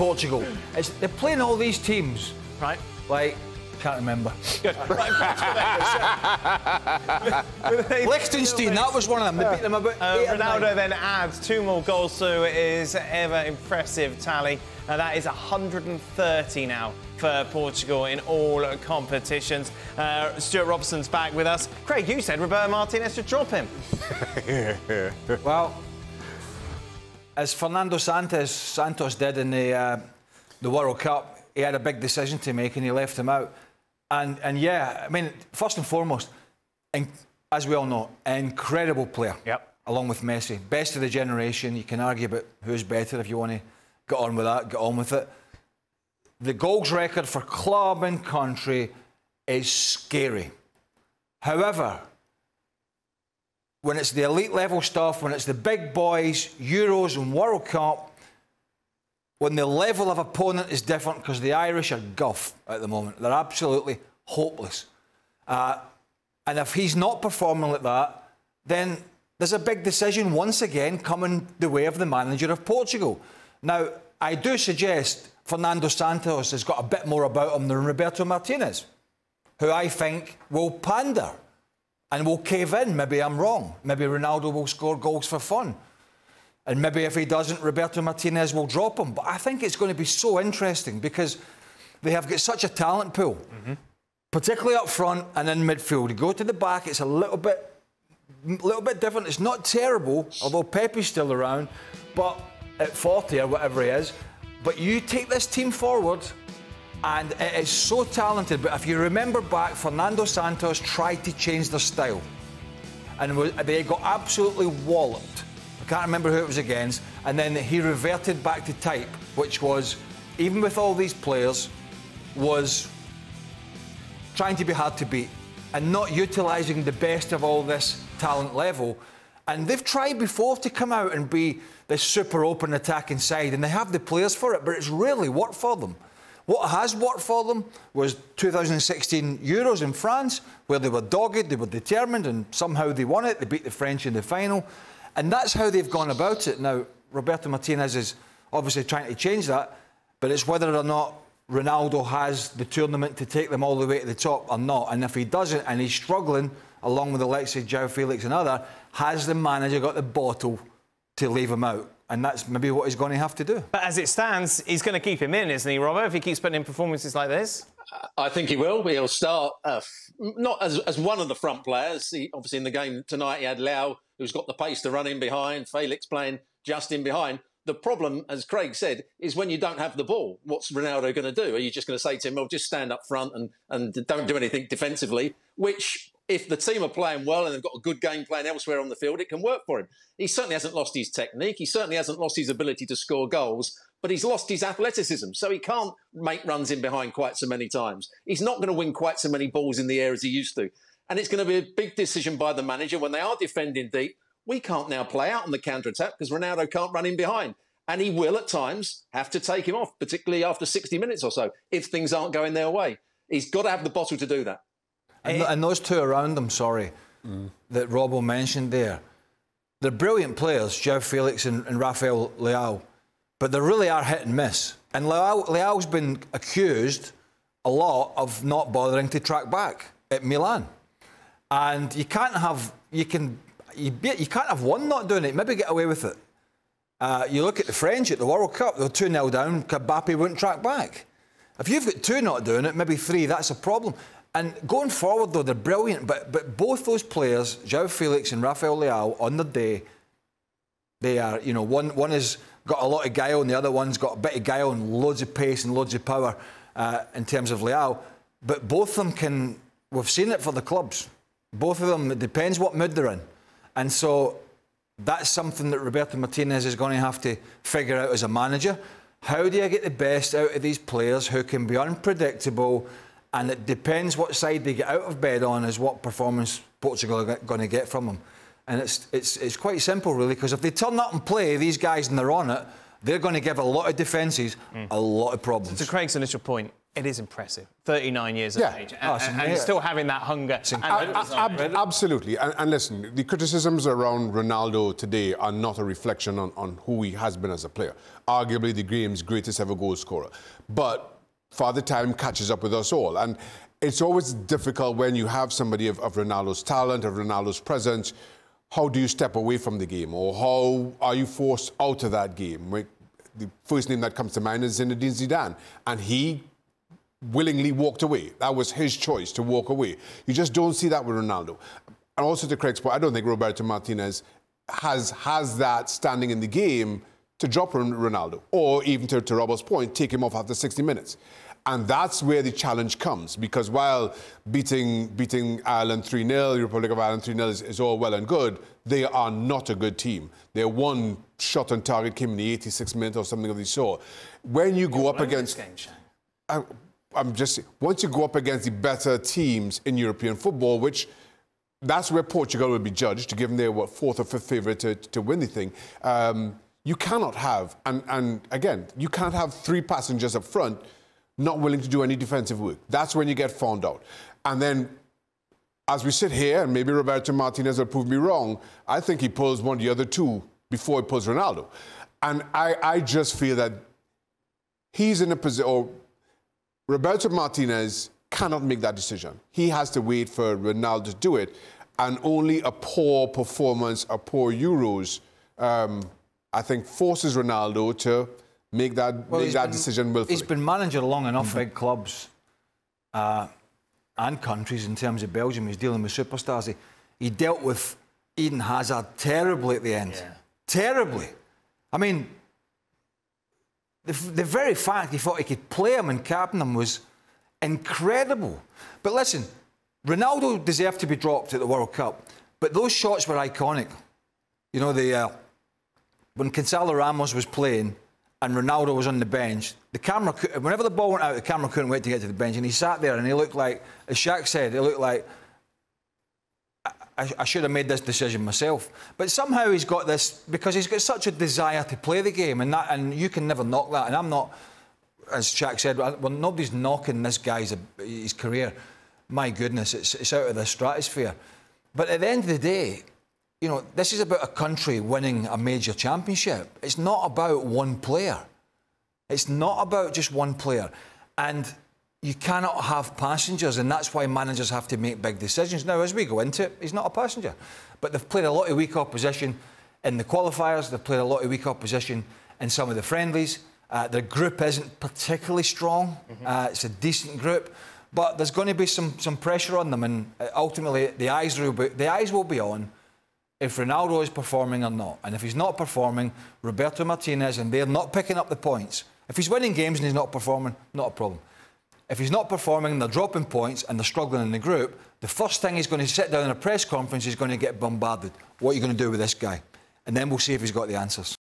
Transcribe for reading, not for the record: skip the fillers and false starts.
Portugal. They're playing all these teams. Right. Like, can't remember. Good. Liechtenstein, that was one of them. They beat them about 8 or 9. Ronaldo then adds 2 more goals to his ever-impressive tally. And that is 130 now for Portugal in all competitions. Stuart Robson's back with us. Craig, you said Roberto Martinez should drop him. Well, as Fernando Santos did in the World Cup, he had a big decision to make and he left him out. And yeah, I mean, first and foremost, as we all know, an incredible player. Yep. Along with Messi. Best of the generation. You can argue about who's better if you want to get on with that, get on with it. The goals record for club and country is scary. However, when it's the elite level stuff, when it's the big boys, Euros and World Cup, when the level of opponent is different, because the Irish are guff at the moment. They're absolutely hopeless. And if he's not performing like that, then there's a big decision once again coming the way of the manager of Portugal. Now, I do suggest Fernando Santos has got a bit more about him than Roberto Martinez, who I think will pander and will cave in. Maybe I'm wrong. Maybe Ronaldo will score goals for fun. And maybe if he doesn't, Roberto Martinez will drop him. But I think it's going to be so interesting because they have got such a talent pool, particularly up front and in midfield. You go to the back, it's a little bit different. It's not terrible, although Pepe's still around, but at 40 or whatever he is. But you take this team forward, and it is so talented. But if you remember back, Fernando Santos tried to change their style, and they got absolutely walloped. I can't remember who it was against, and then he reverted back to type, which was, even with all these players, was trying to be hard to beat and not utilising the best of all this talent level. And they've tried before to come out and be this super open attacking side, and they have the players for it, but it's really worked for them. What has worked for them was 2016 Euros in France, where they were dogged, they were determined, and somehow they won it. They beat the French in the final. And that's how they've gone about it. Now, Roberto Martinez is obviously trying to change that, but it's whether or not Ronaldo has the tournament to take them all the way to the top or not. And if he doesn't, and he's struggling, along with the likes of João Felix and other, has the manager got the bottle to leave him out? And that's maybe what he's going to have to do. But as it stands, he's going to keep him in, isn't he, Robbo, if he keeps putting in performances like this? I think he will. He'll start not as one of the front players. Obviously, in the game tonight, he had Leao, who's got the pace to run in behind, Felix playing just in behind. The problem, as Craig said, is when you don't have the ball, what's Ronaldo going to do? Are you just going to say to him, well, just stand up front and don't do anything defensively? Which, if the team are playing well and they've got a good game plan elsewhere on the field, it can work for him. He certainly hasn't lost his technique. He certainly hasn't lost his ability to score goals, but he's lost his athleticism. So he can't make runs in behind quite so many times. He's not going to win quite so many balls in the air as he used to. And it's going to be a big decision by the manager when they are defending deep. We can't now play out on the counter-attack because Ronaldo can't run in behind. And he will, at times, have to take him off, particularly after 60 minutes or so, if things aren't going their way. He's got to have the bottle to do that. And those two around them, that Robbo mentioned there, they're brilliant players, João Felix and Rafael Leao, but they really are hit and miss. And Leao's been accused a lot of not bothering to track back at Milan. And you can't have one not doing it, maybe get away with it. You look at the French at the World Cup, they're 2-0 down, Mbappe wouldn't track back. If you've got 2 not doing it, maybe 3, that's a problem. And going forward, though, they're brilliant. But both those players, João Felix and Rafael Leao, on their day, they are, you know, one has got a lot of guile and the other one's got a bit of guile and loads of pace and loads of power in terms of Leao. But both of them can, we've seen it for the clubs. Both of them, it depends what mood they're in. And so that's something that Roberto Martinez is going to have to figure out as a manager. How do I get the best out of these players who can be unpredictable? And it depends what side they get out of bed on is what performance Portugal are going to get from them. And it's quite simple, really, because if they turn up and play, these guys, and they're on it, they're going to give a lot of defences a lot of problems. To Craig's initial point, It is impressive. 39 years of age. Awesome. And still having that hunger. Absolutely. And listen, the criticisms around Ronaldo today are not a reflection on who he has been as a player. Arguably the game's greatest ever goal scorer. But Father Time catches up with us all. And it's always difficult when you have somebody of Ronaldo's talent, of Ronaldo's presence. How do you step away from the game? Or how are you forced out of that game? The first name that comes to mind is Zinedine Zidane. And he willingly walked away. That was his choice to walk away. You just don't see that with Ronaldo. And also to Craig's point, I don't think Roberto Martinez has that standing in the game to drop Ronaldo, or even to Robert's point, take him off after 60 minutes. And that's where the challenge comes, because while beating Ireland 3-0, the Republic of Ireland 3-0 is all well and good, they are not a good team. Their one shot on target came in the 86th minute or something of the sort. When you go up against... once you go up against the better teams in European football, which that's where Portugal will be judged, given they're, fourth or fifth favourite to win the thing, you cannot have, and again, you can't have three passengers up front not willing to do any defensive work. That's when you get found out. And then, as we sit here, and maybe Roberto Martinez will prove me wrong, I think he pulls one of the other two before he pulls Ronaldo. And I just feel that he's in a position, or Roberto Martinez cannot make that decision. He has to wait for Ronaldo to do it. And only a poor performance, a poor Euros, I think, forces Ronaldo to make that decision willfully. He's been manager long enough, big clubs and countries in terms of Belgium. He's dealing with superstars. He dealt with Eden Hazard terribly at the end. Yeah. Terribly. I mean, the very fact he thought he could play him and captain him was incredible. But listen, Ronaldo deserved to be dropped at the World Cup, but those shots were iconic. You know, when Gonzalo Ramos was playing and Ronaldo was on the bench, the camera, whenever the ball went out, the camera couldn't wait to get to the bench, and he sat there and he looked like, as Shaq said, it looked like, I should have made this decision myself. But somehow he's got this, because he's got such a desire to play the game, and you can never knock that. And I'm not, as Shaq said, well, nobody's knocking this guy's his career. My goodness, it's out of the stratosphere. But at the end of the day, you know, this is about a country winning a major championship. It's not about one player. It's not about just one player. And you cannot have passengers, and that's why managers have to make big decisions. Now, as we go into it, he's not a passenger. But they've played a lot of weak opposition in the qualifiers. They've played a lot of weak opposition in some of the friendlies. The group isn't particularly strong. It's a decent group. But there's going to be some pressure on them, and ultimately the eyes will be on if Ronaldo is performing or not. And if he's not performing, Roberto Martinez, and they're not picking up the points. If he's winning games and he's not performing, not a problem. If he's not performing, they're dropping points and they're struggling in the group, the first thing he's going to sit down in a press conference is going to get bombarded. What are you going to do with this guy? And then we'll see if he's got the answers.